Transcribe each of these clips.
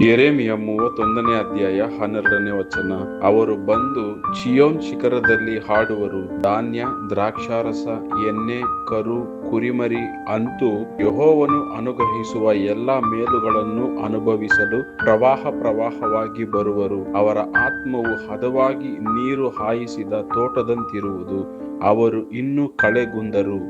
ಯೆರೆಮೀಯ 31ನೇ ಅಧ್ಯಾಯ 12ನೇ ವಚನ. ಅವರು ಬಂದು ಚೀಯೋನ್ ಶಿಖರದಲ್ಲಿ ಹಾಡುವರು, ಧಾನ್ಯ, ದ್ರಾಕ್ಷಾರಸ, ಎಣ್ಣೆ, ಕರು, ಕುರಿಮರಿ, ಅಂತೂ ಯೆಹೋವನು ಅನುಗ್ರಹಿಸುವ ಎಲ್ಲಾ ಮೇಲುಗಳನ್ನು ಅನುಭವಿಸಲು ಪ್ರವಾಹವಾಗಿ ಬರುವರು. ಅವರ ಆತ್ಮವು ಹದವಾಗಿ ನೀರು ಹಾಯಿಸಿದ ತೋಟದಂತಿರುವುದು. ಅವರು ಇನ್ನೂ ಕಳೆಗುಂದರು.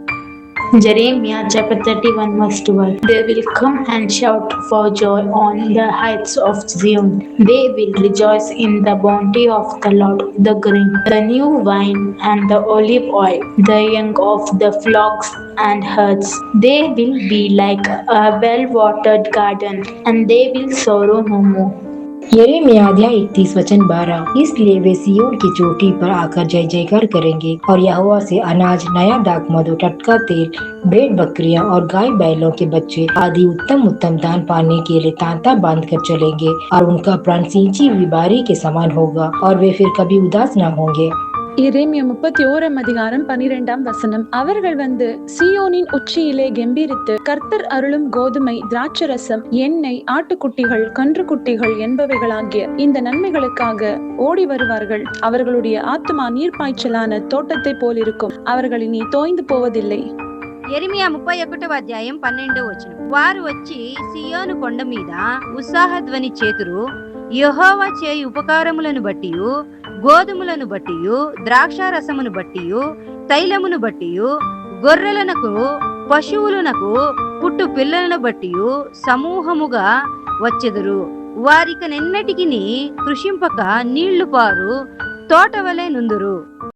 Jeremiah chapter 31 verse 12. They will come and shout for joy on the heights of Zion. They will rejoice in the bounty of the Lord, the grain, the new wine and the olive oil, the young of the flocks and herds. They will be like a well-watered garden, and they will sorrow no more. यिर्मयाह अध्याय 31 वचन 12। इसलिए वे सिय्योन की चोटी पर आकर जय जयकार करेंगे और यहोवा से अनाज, नया दाखमधु, टटका तेल, भेड़ बकरियां और गाय बैलों के बच्चे आदि उत्तम उत्तम दान पाने के लिए तांता बांध कर चलेंगे, और उनका प्राण सिंची हुई बारी के समान होगा और वे फिर कभी उदास न होंगे। எரேமியா 31 அதிகாரம் 12 வசனம். அவர்கள் வந்து சீயோனின் உச்சியிலே கெம்பீரித்து, கர்த்தர் அருளும் கோதுமை, திராட்சரசம், எண்ணெய், ஆட்டுக்குட்டிகள், கன்றுக்குட்டிகள் என்பவைகளாகிய இந்த நன்மைகளுக்காக ஓடி வருவார்கள். அவர்களுடைய ஆத்துமா நீர்ப்பாய்ச்சலான தோட்டத்தை போலிருக்கும். அவர்கள் இனி தோய்ந்து போவதில்லை. యెరెమీయా 31వ అధ్యాయం 12వ వచనం. వారు వచ్చి సియోను కొండ మీద ఉత్సాహధ్వని చేతురు, యెహోవా చేయు ఉపకారములను బట్టియు, గోధుమలను బట్టియు, ద్రాక్షారసమును బట్టియు, తైలమును బట్టియు, గొర్రెలనకు పశువులనకు పుట్టు పిల్లలను బట్టియు సమూహముగా వచ్చెదరు. వారికనెన్నటికిని కృషింపక నీళ్లు పారు తోటవలే నుందురు.